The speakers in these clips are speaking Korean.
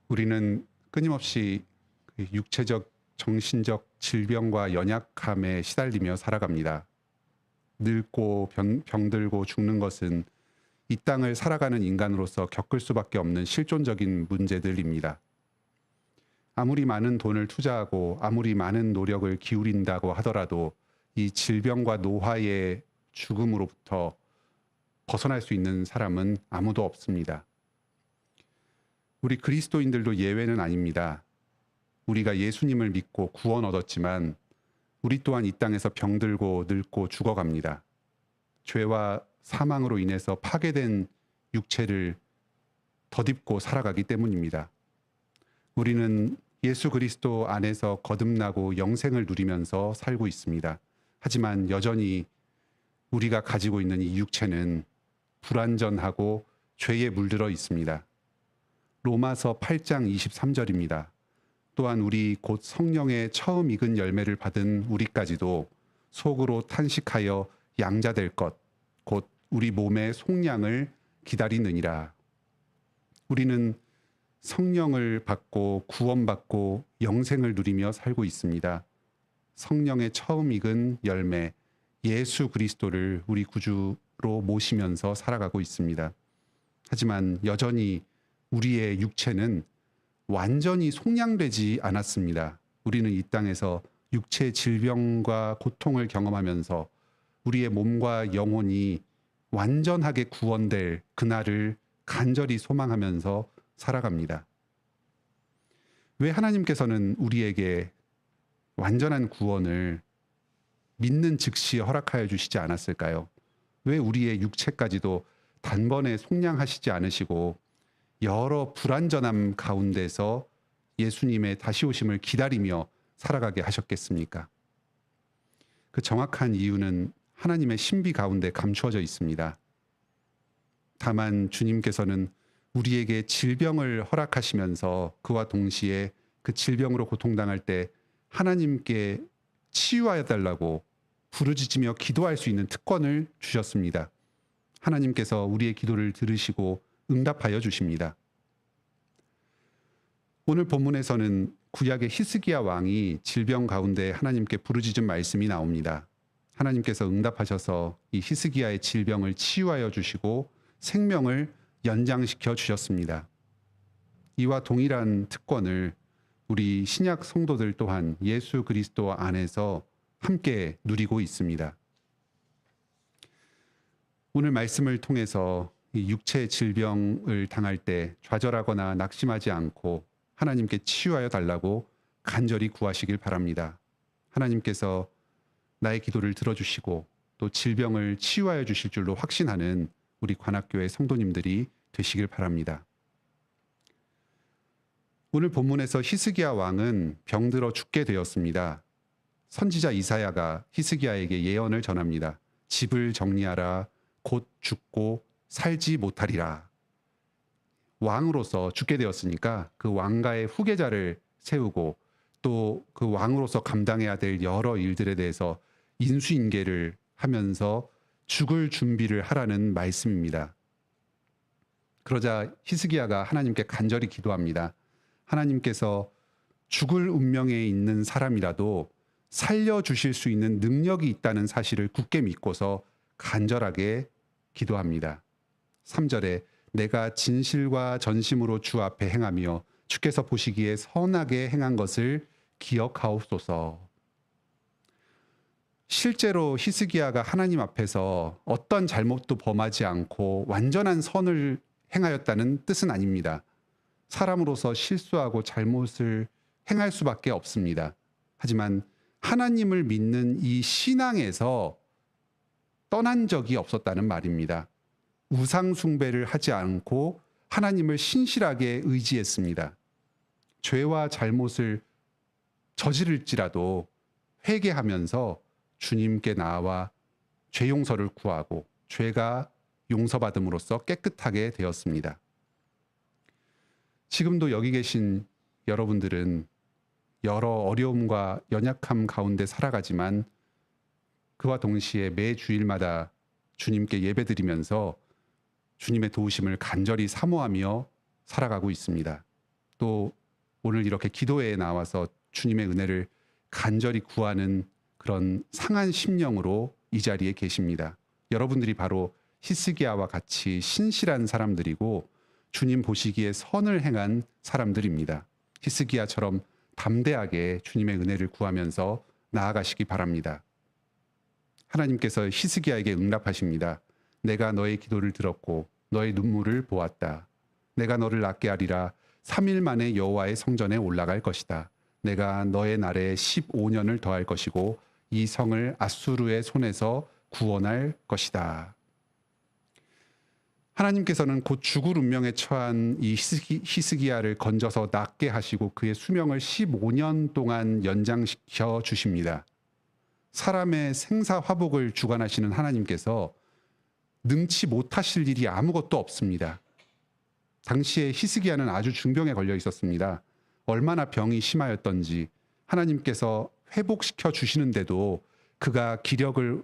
우리는 끊임없이 그 육체적, 정신적 질병과 연약함에 시달리며 살아갑니다. 늙고 병들고 죽는 것은 이 땅을 살아가는 인간으로서 겪을 수밖에 없는 실존적인 문제들입니다. 아무리 많은 돈을 투자하고 아무리 많은 노력을 기울인다고 하더라도 이 질병과 노화의 죽음으로부터 벗어날 수 있는 사람은 아무도 없습니다. 우리 그리스도인들도 예외는 아닙니다. 우리가 예수님을 믿고 구원 얻었지만 우리 또한 이 땅에서 병들고 늙고 죽어갑니다. 죄와 사망으로 인해서 파괴된 육체를 덧입고 살아가기 때문입니다. 우리는 예수 그리스도 안에서 거듭나고 영생을 누리면서 살고 있습니다. 하지만 여전히 우리가 가지고 있는 이 육체는 불완전하고 죄에 물들어 있습니다. 로마서 8장 23절입니다. 또한 우리 곧 성령의 처음 익은 열매를 받은 우리까지도 속으로 탄식하여 양자될 것, 곧 우리 몸의 속량을 기다리느니라. 우리는 성령을 받고 구원받고 영생을 누리며 살고 있습니다. 성령의 처음 익은 열매, 예수 그리스도를 우리 구주로 모시면서 살아가고 있습니다. 하지만 여전히 우리의 육체는 완전히 속량되지 않았습니다. 우리는 이 땅에서 육체 질병과 고통을 경험하면서 우리의 몸과 영혼이 완전하게 구원될 그날을 간절히 소망하면서 살아갑니다. 왜 하나님께서는 우리에게 완전한 구원을 믿는 즉시 허락하여 주시지 않았을까요? 왜 우리의 육체까지도 단번에 속량하시지 않으시고 여러 불완전함 가운데서 예수님의 다시 오심을 기다리며 살아가게 하셨겠습니까? 그 정확한 이유는 하나님의 신비 가운데 감추어져 있습니다. 다만 주님께서는 우리에게 질병을 허락하시면서 그와 동시에 그 질병으로 고통당할 때 하나님께 치유하여 달라고 부르짖으며 기도할 수 있는 특권을 주셨습니다. 하나님께서 우리의 기도를 들으시고 응답하여 주십니다. 오늘 본문에서는 구약의 히스기야 왕이 질병 가운데 하나님께 부르짖은 말씀이 나옵니다. 하나님께서 응답하셔서 이 히스기야의 질병을 치유하여 주시고 생명을 연장시켜 주셨습니다. 이와 동일한 특권을 우리 신약 성도들 또한 예수 그리스도 안에서 함께 누리고 있습니다. 오늘 말씀을 통해서 이 육체 질병을 당할 때 좌절하거나 낙심하지 않고 하나님께 치유하여 달라고 간절히 구하시길 바랍니다. 하나님께서 나의 기도를 들어주시고 또 질병을 치유하여 주실 줄로 확신하는 우리 관악교회 성도님들이 되시길 바랍니다. 오늘 본문에서 히스기야 왕은 병들어 죽게 되었습니다. 선지자 이사야가 히스기야에게 예언을 전합니다. 집을 정리하라. 곧 죽고 살지 못하리라. 왕으로서 죽게 되었으니까 그 왕가의 후계자를 세우고 또 그 왕으로서 감당해야 될 여러 일들에 대해서 인수인계를 하면서 죽을 준비를 하라는 말씀입니다. 그러자 히스기야가 하나님께 간절히 기도합니다. 하나님께서 죽을 운명에 있는 사람이라도 살려주실 수 있는 능력이 있다는 사실을 굳게 믿고서 간절하게 기도합니다. 3절에 내가 진실과 전심으로 주 앞에 행하며 주께서 보시기에 선하게 행한 것을 기억하옵소서. 실제로 히스기야가 하나님 앞에서 어떤 잘못도 범하지 않고 완전한 선을 행하였다는 뜻은 아닙니다. 사람으로서 실수하고 잘못을 행할 수밖에 없습니다. 하지만 하나님을 믿는 이 신앙에서 떠난 적이 없었다는 말입니다. 우상 숭배를 하지 않고 하나님을 신실하게 의지했습니다. 죄와 잘못을 저지를지라도 회개하면서 주님께 나와 죄 용서를 구하고 죄가 용서받음으로써 깨끗하게 되었습니다. 지금도 여기 계신 여러분들은 여러 어려움과 연약함 가운데 살아가지만 그와 동시에 매 주일마다 주님께 예배드리면서 주님의 도우심을 간절히 사모하며 살아가고 있습니다. 또 오늘 이렇게 기도회에 나와서 주님의 은혜를 간절히 구하는 그런 상한 심령으로 이 자리에 계십니다. 여러분들이 바로 히스기야와 같이 신실한 사람들이고 주님 보시기에 선을 행한 사람들입니다. 히스기야처럼 담대하게 주님의 은혜를 구하면서 나아가시기 바랍니다. 하나님께서 히스기야에게 응답하십니다. 내가 너의 기도를 들었고 너의 눈물을 보았다. 내가 너를 낫게 하리라. 3일 만에 여호와의 성전에 올라갈 것이다. 내가 너의 날에 15년을 더할 것이고 이 성을 아수르의 손에서 구원할 것이다. 하나님께서는 곧 죽을 운명에 처한 이 히스기야를 건져서 낫게 하시고 그의 수명을 15년 동안 연장시켜 주십니다. 사람의 생사화복을 주관하시는 하나님께서 능치 못하실 일이 아무것도 없습니다. 당시에 히스기야는 아주 중병에 걸려 있었습니다. 얼마나 병이 심하였던지 하나님께서 회복시켜 주시는데도 그가 기력을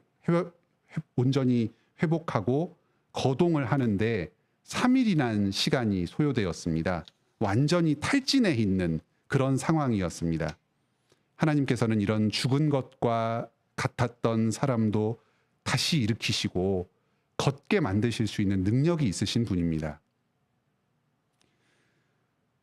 온전히 회복하고 거동을 하는데 3일이나 시간이 소요되었습니다. 완전히 탈진해 있는 그런 상황이었습니다. 하나님께서는 이런 죽은 것과 같았던 사람도 다시 일으키시고 걷게 만드실 수 있는 능력이 있으신 분입니다.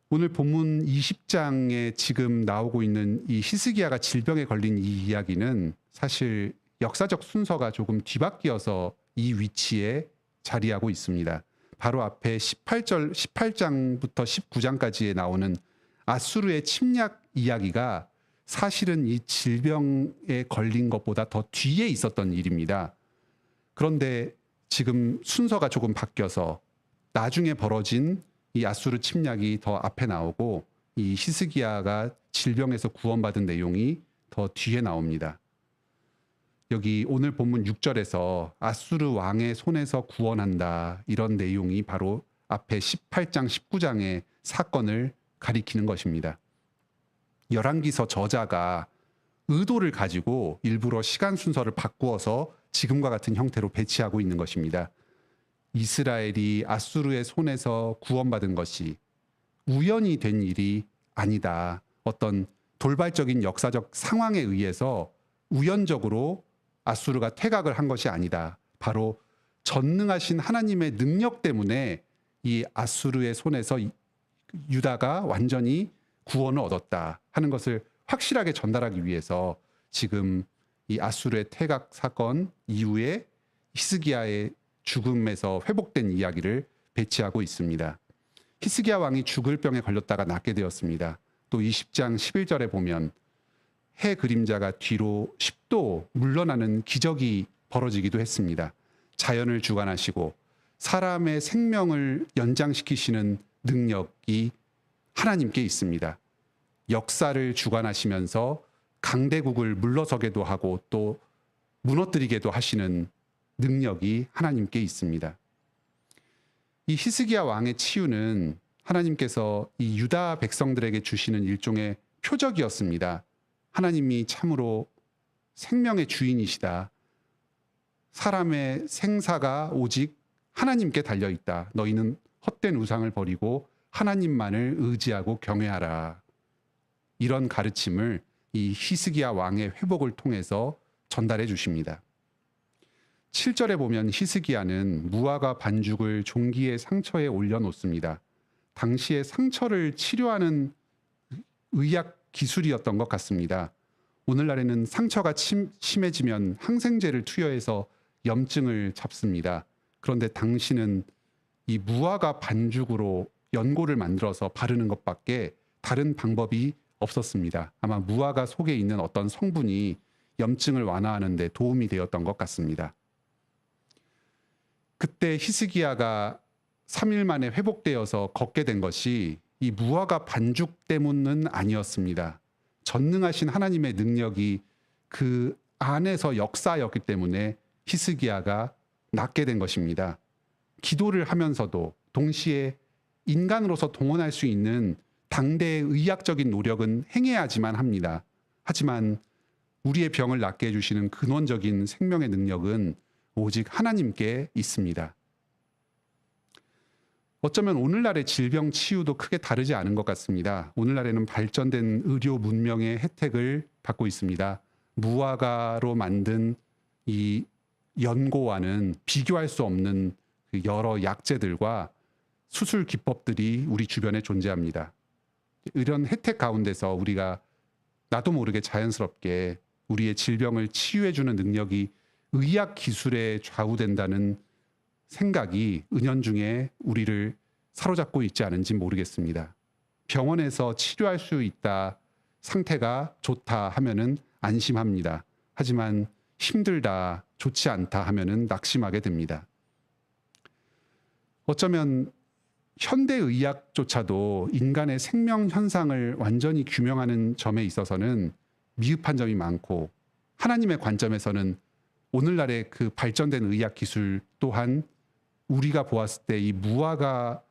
오늘 본문 20장에 지금 나오고 있는 이 히스기야가 질병에 걸린 이 이야기는 사실 역사적 순서가 조금 뒤바뀌어서 이 위치에 자리하고 있습니다. 바로 앞에 18장부터 19장까지에 나오는 아수르의 침략 이야기가 사실은 이 질병에 걸린 것보다 더 뒤에 있었던 일입니다. 그런데 지금 순서가 조금 바뀌어서 나중에 벌어진 이 아수르 침략이 더 앞에 나오고 이 히스기야가 질병에서 구원받은 내용이 더 뒤에 나옵니다. 여기 오늘 본문 6절에서 아수르 왕의 손에서 구원한다 이런 내용이 바로 앞에 18장 19장의 사건을 가리키는 것입니다. 열왕기서 저자가 의도를 가지고 일부러 시간 순서를 바꾸어서 지금과 같은 형태로 배치하고 있는 것입니다. 이스라엘이 아수르의 손에서 구원받은 것이 우연히 된 일이 아니다. 어떤 돌발적인 역사적 상황에 의해서 우연적으로 아수르가 퇴각을 한 것이 아니다. 바로 전능하신 하나님의 능력 때문에 이 아수르의 손에서 유다가 완전히 구원을 얻었다 하는 것을 확실하게 전달하기 위해서 지금 이 아수르의 퇴각 사건 이후에 히스기야의 죽음에서 회복된 이야기를 배치하고 있습니다. 히스기야 왕이 죽을 병에 걸렸다가 낫게 되었습니다. 또 20장 11절에 보면 해 그림자가 뒤로 10도 물러나는 기적이 벌어지기도 했습니다. 자연을 주관하시고 사람의 생명을 연장시키시는 능력이 하나님께 있습니다. 역사를 주관하시면서 강대국을 물러서게도 하고 또 무너뜨리게도 하시는 능력이 하나님께 있습니다. 이 히스기야 왕의 치유는 하나님께서 이 유다 백성들에게 주시는 일종의 표적이었습니다. 하나님이 참으로 생명의 주인이시다. 사람의 생사가 오직 하나님께 달려있다. 너희는 헛된 우상을 버리고 하나님만을 의지하고 경외하라. 이런 가르침을 이 히스기야 왕의 회복을 통해서 전달해 주십니다. 7절에 보면 히스기야는 무화과 반죽을 종기의 상처에 올려놓습니다. 당시에 상처를 치료하는 의학 기술이었던 것 같습니다. 오늘날에는 상처가 심해지면 항생제를 투여해서 염증을 잡습니다. 그런데 당시는 이 무화과 반죽으로 연고를 만들어서 바르는 것밖에 다른 방법이 없었습니다. 아마 무화과 속에 있는 어떤 성분이 염증을 완화하는 데 도움이 되었던 것 같습니다. 그때 히스기야가 3일 만에 회복되어서 걷게 된 것이 이 무화과 반죽 때문은 아니었습니다. 전능하신 하나님의 능력이 그 안에서 역사였기 때문에 히스기야가 낫게 된 것입니다. 기도를 하면서도 동시에 인간으로서 동원할 수 있는 당대의 의학적인 노력은 행해야지만 합니다. 하지만 우리의 병을 낫게 해주시는 근원적인 생명의 능력은 오직 하나님께 있습니다. 어쩌면 오늘날의 질병 치유도 크게 다르지 않은 것 같습니다. 오늘날에는 발전된 의료 문명의 혜택을 받고 있습니다. 무화과로 만든 이 연고와는 비교할 수 없는 그 여러 약재들과 수술 기법들이 우리 주변에 존재합니다. 이런 혜택 가운데서 우리가 나도 모르게 자연스럽게 우리의 질병을 치유해주는 능력이 의학 기술에 좌우된다는 생각이 은연중에 우리를 사로잡고 있지 않은지 모르겠습니다. 병원에서 치료할 수 있다, 상태가 좋다 하면은 안심합니다. 하지만 힘들다, 좋지 않다 하면은 낙심하게 됩니다. 어쩌면 현대의학조차도 인간의 생명 현상을 완전히 규명하는 점에 있어서는 미흡한 점이 많고, 하나님의 관점에서는 오늘날의 그 발전된 의학 기술 또한 우리가 보았을 때 이 무화과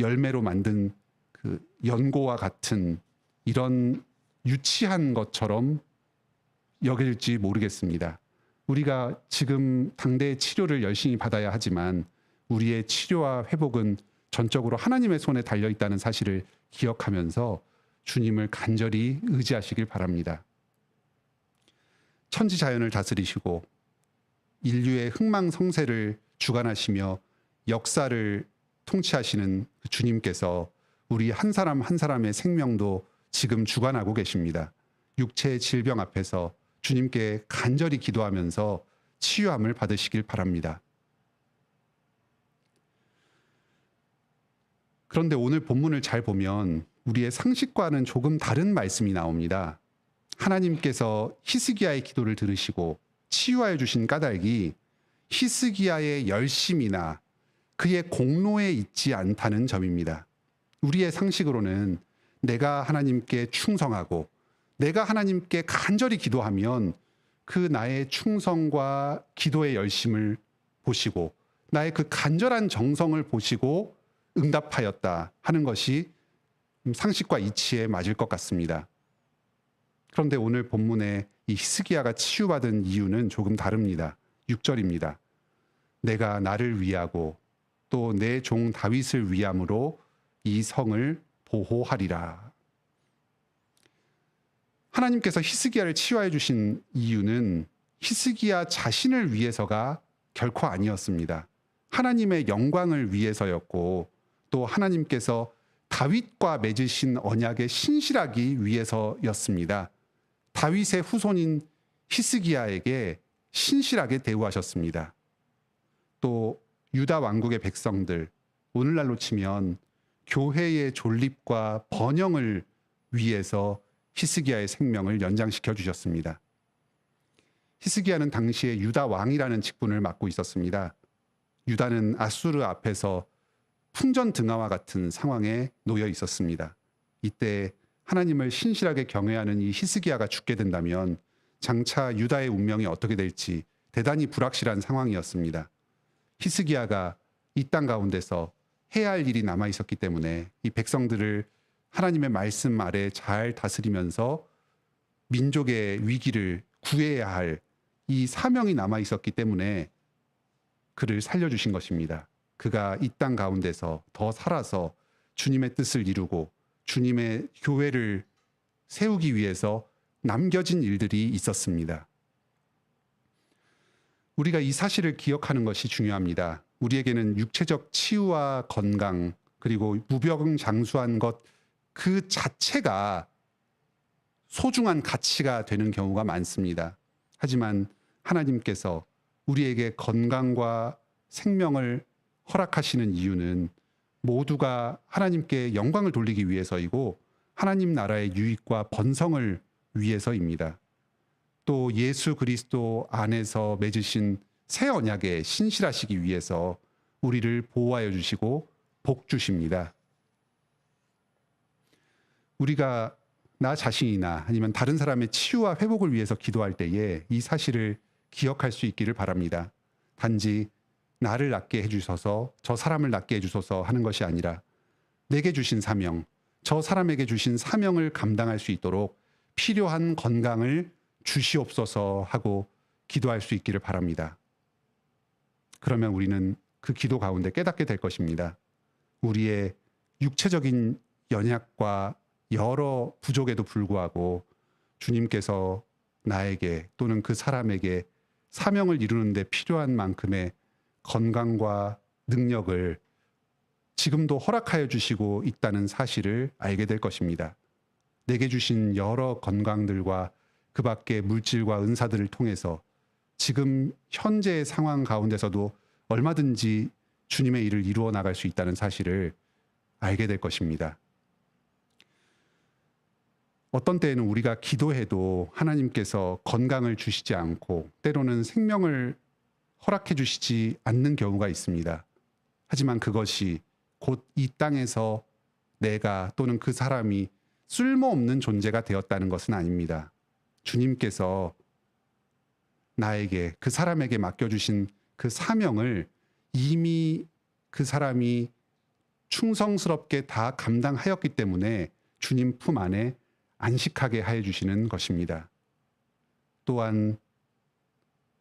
열매로 만든 그 연고와 같은 이런 유치한 것처럼 여길지 모르겠습니다. 우리가 지금 당대의 치료를 열심히 받아야 하지만 우리의 치료와 회복은 전적으로 하나님의 손에 달려 있다는 사실을 기억하면서 주님을 간절히 의지하시길 바랍니다. 천지자연을 다스리시고 인류의 흥망성쇠를 주관하시며 역사를 통치하시는 주님께서 우리 한 사람 한 사람의 생명도 지금 주관하고 계십니다. 육체의 질병 앞에서 주님께 간절히 기도하면서 치유함을 받으시길 바랍니다. 그런데 오늘 본문을 잘 보면 우리의 상식과는 조금 다른 말씀이 나옵니다. 하나님께서 히스기야의 기도를 들으시고 치유하여 주신 까닭이 히스기야의 열심이나 그의 공로에 있지 않다는 점입니다. 우리의 상식으로는 내가 하나님께 충성하고 내가 하나님께 간절히 기도하면 그 나의 충성과 기도의 열심을 보시고 나의 그 간절한 정성을 보시고 응답하였다 하는 것이 상식과 이치에 맞을 것 같습니다. 그런데 오늘 본문에 이 히스기야가 치유받은 이유는 조금 다릅니다. 6절입니다. 내가 나를 위하고 또 내 종 다윗을 위함으로 이 성을 보호하리라. 하나님께서 히스기야를 치유해 주신 이유는 히스기야 자신을 위해서가 결코 아니었습니다. 하나님의 영광을 위해서였고 또 하나님께서 다윗과 맺으신 언약에 신실하기 위해서였습니다. 다윗의 후손인 히스기야에게 신실하게 대우하셨습니다. 또 유다 왕국의 백성들, 오늘날로 치면 교회의 존립과 번영을 위해서 히스기야의 생명을 연장시켜 주셨습니다. 히스기야는 당시에 유다 왕이라는 직분을 맡고 있었습니다. 유다는 아수르 앞에서 풍전등화와 같은 상황에 놓여 있었습니다. 이때 하나님을 신실하게 경외하는 이 히스기야가 죽게 된다면 장차 유다의 운명이 어떻게 될지 대단히 불확실한 상황이었습니다. 히스기야가 이 땅 가운데서 해야 할 일이 남아 있었기 때문에 이 백성들을 하나님의 말씀 아래 잘 다스리면서 민족의 위기를 구해야 할 이 사명이 남아 있었기 때문에 그를 살려주신 것입니다. 그가 이 땅 가운데서 더 살아서 주님의 뜻을 이루고 주님의 교회를 세우기 위해서 남겨진 일들이 있었습니다. 우리가 이 사실을 기억하는 것이 중요합니다. 우리에게는 육체적 치유와 건강 그리고 무병장수한 것 그 자체가 소중한 가치가 되는 경우가 많습니다. 하지만 하나님께서 우리에게 건강과 생명을 허락하시는 이유는 모두가 하나님께 영광을 돌리기 위해서이고 하나님 나라의 유익과 번성을 위해서입니다. 또 예수 그리스도 안에서 맺으신 새 언약에 신실하시기 위해서 우리를 보호하여 주시고 복 주십니다. 우리가 나 자신이나 아니면 다른 사람의 치유와 회복을 위해서 기도할 때에 이 사실을 기억할 수 있기를 바랍니다. 단지 나를 낫게 해주셔서 저 사람을 낫게 해주소서 하는 것이 아니라 내게 주신 사명, 저 사람에게 주신 사명을 감당할 수 있도록 필요한 건강을 주시옵소서 하고 기도할 수 있기를 바랍니다. 그러면 우리는 그 기도 가운데 깨닫게 될 것입니다. 우리의 육체적인 연약과 여러 부족에도 불구하고 주님께서 나에게 또는 그 사람에게 사명을 이루는 데 필요한 만큼의 건강과 능력을 지금도 허락하여 주시고 있다는 사실을 알게 될 것입니다. 내게 주신 여러 건강들과 그 밖의 물질과 은사들을 통해서 지금 현재의 상황 가운데서도 얼마든지 주님의 일을 이루어 나갈 수 있다는 사실을 알게 될 것입니다. 어떤 때에는 우리가 기도해도 하나님께서 건강을 주시지 않고 때로는 생명을 허락해 주시지 않는 경우가 있습니다. 하지만 그것이 곧 이 땅에서 내가 또는 그 사람이 쓸모없는 존재가 되었다는 것은 아닙니다. 주님께서 나에게 그 사람에게 맡겨주신 그 사명을 이미 그 사람이 충성스럽게 다 감당하였기 때문에 주님 품 안에 안식하게 하여 주시는 것입니다. 또한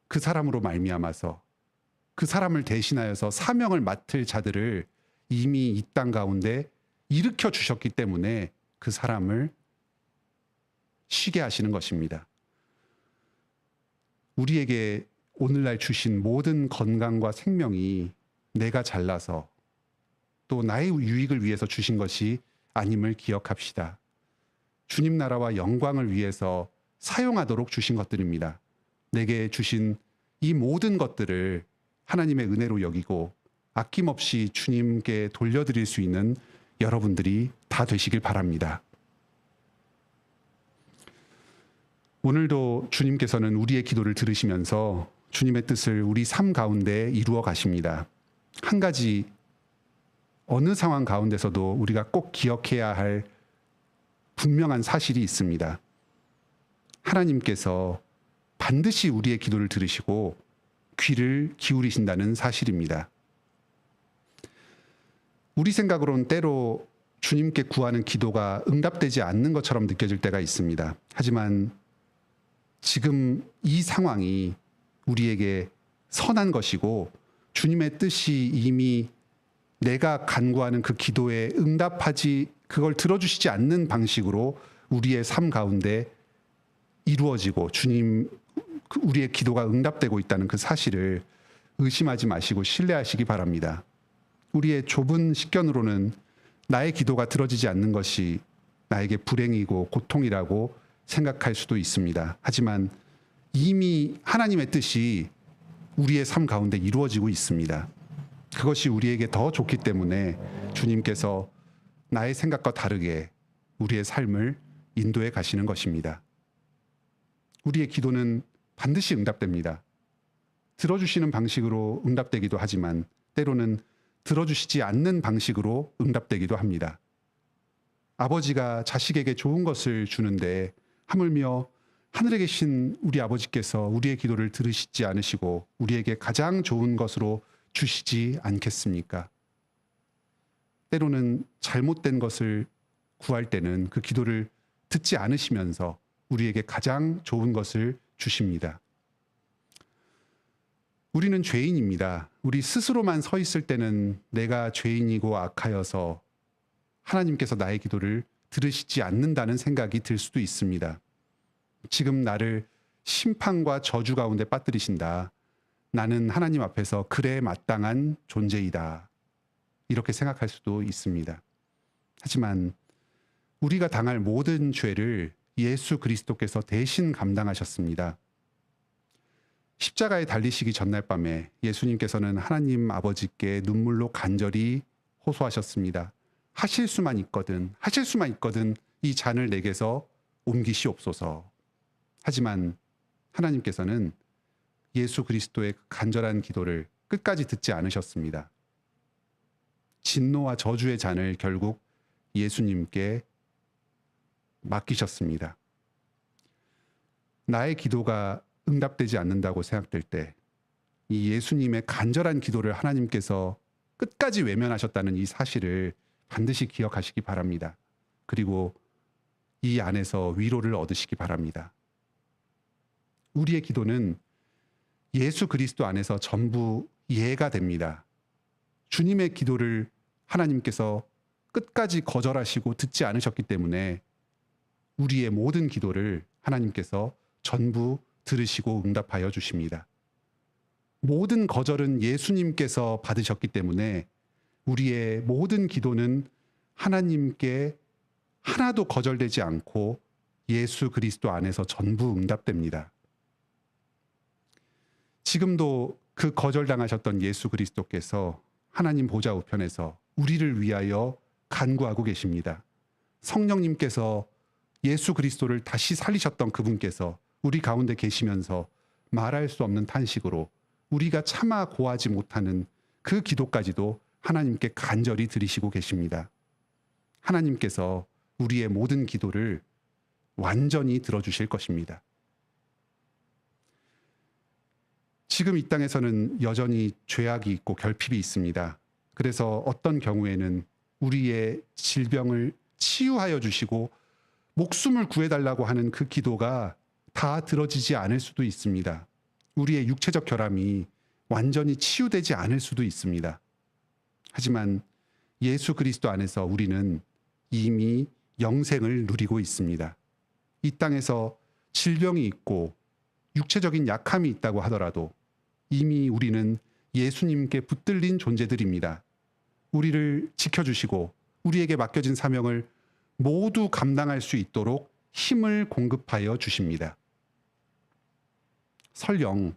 그 사람으로 말미암아서 그 사람을 대신하여서 사명을 맡을 자들을 이미 이 땅 가운데 일으켜 주셨기 때문에 그 사람을 쉬게 하시는 것입니다. 우리에게 오늘날 주신 모든 건강과 생명이 내가 잘나서 또 나의 유익을 위해서 주신 것이 아님을 기억합시다. 주님 나라와 영광을 위해서 사용하도록 주신 것들입니다. 내게 주신 이 모든 것들을 하나님의 은혜로 여기고 아낌없이 주님께 돌려드릴 수 있는 여러분들이 다 되시길 바랍니다. 오늘도 주님께서는 우리의 기도를 들으시면서 주님의 뜻을 우리 삶 가운데 이루어 가십니다. 한 가지 어느 상황 가운데서도 우리가 꼭 기억해야 할 분명한 사실이 있습니다. 하나님께서 반드시 우리의 기도를 들으시고 귀를 기울이신다는 사실입니다. 우리 생각으로는 때로 주님께 구하는 기도가 응답되지 않는 것처럼 느껴질 때가 있습니다. 하지만 지금 이 상황이 우리에게 선한 것이고 주님의 뜻이 이미 내가 간구하는 그 기도에 응답하지 그걸 들어주시지 않는 방식으로 우리의 삶 가운데 이루어지고 주님 우리의 기도가 응답되고 있다는 그 사실을 의심하지 마시고 신뢰하시기 바랍니다. 우리의 좁은 식견으로는 나의 기도가 들어지지 않는 것이 나에게 불행이고 고통이라고 생각할 수도 있습니다. 하지만 이미 하나님의 뜻이 우리의 삶 가운데 이루어지고 있습니다. 그것이 우리에게 더 좋기 때문에 주님께서 나의 생각과 다르게 우리의 삶을 인도해 가시는 것입니다. 우리의 기도는 반드시 응답됩니다. 들어주시는 방식으로 응답되기도 하지만 때로는 들어주시지 않는 방식으로 응답되기도 합니다. 아버지가 자식에게 좋은 것을 주는데 하물며 하늘에 계신 우리 아버지께서 우리의 기도를 들으시지 않으시고 우리에게 가장 좋은 것으로 주시지 않겠습니까? 때로는 잘못된 것을 구할 때는 그 기도를 듣지 않으시면서 우리에게 가장 좋은 것을 주십니다. 우리는 죄인입니다. 우리 스스로만 서 있을 때는 내가 죄인이고 악하여서 하나님께서 나의 기도를 들으시지 않는다는 생각이 들 수도 있습니다. 지금 나를 심판과 저주 가운데 빠뜨리신다. 나는 하나님 앞에서 그래 마땅한 존재이다. 이렇게 생각할 수도 있습니다. 하지만 우리가 당할 모든 죄를 예수 그리스도께서 대신 감당하셨습니다. 십자가에 달리시기 전날 밤에 예수님께서는 하나님 아버지께 눈물로 간절히 호소하셨습니다. 하실 수만 있거든 이 잔을 내게서 옮기시옵소서. 하지만 하나님께서는 예수 그리스도의 간절한 기도를 끝까지 듣지 않으셨습니다. 진노와 저주의 잔을 결국 예수님께 맡기셨습니다. 나의 기도가 응답되지 않는다고 생각될 때 이 예수님의 간절한 기도를 하나님께서 끝까지 외면하셨다는 이 사실을 반드시 기억하시기 바랍니다. 그리고 이 안에서 위로를 얻으시기 바랍니다. 우리의 기도는 예수 그리스도 안에서 전부 이해가 됩니다. 주님의 기도를 하나님께서 끝까지 거절하시고 듣지 않으셨기 때문에 우리의 모든 기도를 하나님께서 전부 들으시고 응답하여 주십니다. 모든 거절은 예수님께서 받으셨기 때문에 우리의 모든 기도는 하나님께 하나도 거절되지 않고 예수 그리스도 안에서 전부 응답됩니다. 지금도 그 거절당하셨던 예수 그리스도께서 하나님 보좌 우편에서 우리를 위하여 간구하고 계십니다. 성령님께서 예수 그리스도를 다시 살리셨던 그분께서 우리 가운데 계시면서 말할 수 없는 탄식으로 우리가 차마 고하지 못하는 그 기도까지도 하나님께 간절히 드리시고 계십니다. 하나님께서 우리의 모든 기도를 완전히 들어주실 것입니다. 지금 이 땅에서는 여전히 죄악이 있고 결핍이 있습니다. 그래서 어떤 경우에는 우리의 질병을 치유하여 주시고 목숨을 구해달라고 하는 그 기도가 다 들어지지 않을 수도 있습니다. 우리의 육체적 결함이 완전히 치유되지 않을 수도 있습니다. 하지만 예수 그리스도 안에서 우리는 이미 영생을 누리고 있습니다. 이 땅에서 질병이 있고 육체적인 약함이 있다고 하더라도 이미 우리는 예수님께 붙들린 존재들입니다. 우리를 지켜주시고 우리에게 맡겨진 사명을 모두 감당할 수 있도록 힘을 공급하여 주십니다. 설령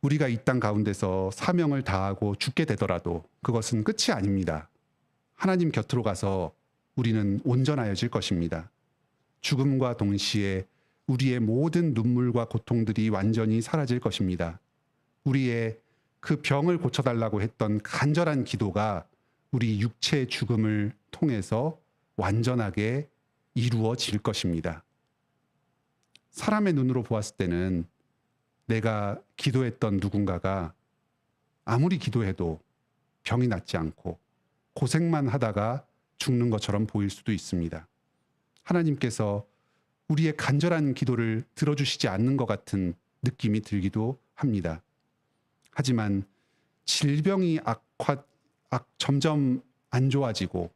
우리가 이 땅 가운데서 사명을 다하고 죽게 되더라도 그것은 끝이 아닙니다. 하나님 곁으로 가서 우리는 온전하여질 것입니다. 죽음과 동시에 우리의 모든 눈물과 고통들이 완전히 사라질 것입니다. 우리의 그 병을 고쳐달라고 했던 간절한 기도가 우리 육체의 죽음을 통해서 완전하게 이루어질 것입니다. 사람의 눈으로 보았을 때는 내가 기도했던 누군가가 아무리 기도해도 병이 낫지 않고 고생만 하다가 죽는 것처럼 보일 수도 있습니다. 하나님께서 우리의 간절한 기도를 들어주시지 않는 것 같은 느낌이 들기도 합니다. 하지만 질병이 점점 안 좋아지고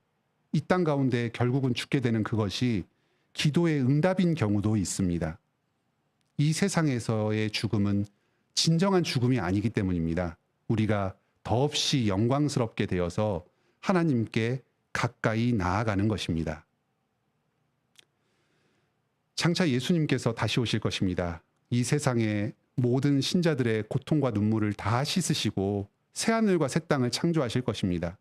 이 땅 가운데 결국은 죽게 되는 그것이 기도의 응답인 경우도 있습니다. 이 세상에서의 죽음은 진정한 죽음이 아니기 때문입니다. 우리가 더없이 영광스럽게 되어서 하나님께 가까이 나아가는 것입니다. 장차 예수님께서 다시 오실 것입니다. 이 세상의 모든 신자들의 고통과 눈물을 다 씻으시고 새하늘과 새 땅을 창조하실 것입니다.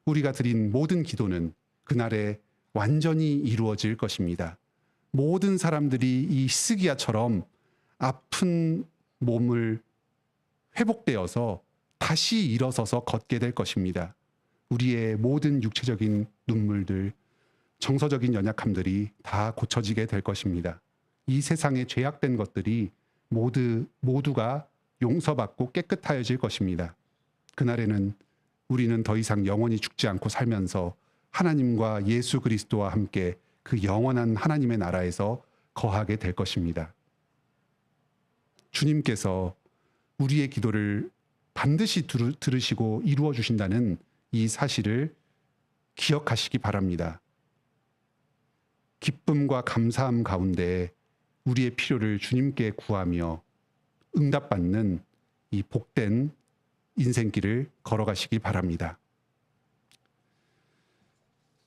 우리가 드린 모든 기도는 그날에 완전히 이루어질 것입니다. 모든 사람들이 이 히스기야처럼 아픈 몸을 회복되어서 다시 일어서서 걷게 될 것입니다. 우리의 모든 육체적인 눈물들, 정서적인 연약함들이 다 고쳐지게 될 것입니다. 이 세상에 죄악된 것들이 모두가 용서받고 깨끗하여질 것입니다. 그날에는 우리는 더 이상 영원히 죽지 않고 살면서 하나님과 예수 그리스도와 함께 그 영원한 하나님의 나라에서 거하게 될 것입니다. 주님께서 우리의 기도를 반드시 들으시고 이루어 주신다는 이 사실을 기억하시기 바랍니다. 기쁨과 감사함 가운데 우리의 필요를 주님께 구하며 응답받는 이 복된 인생길을 걸어가시기 바랍니다.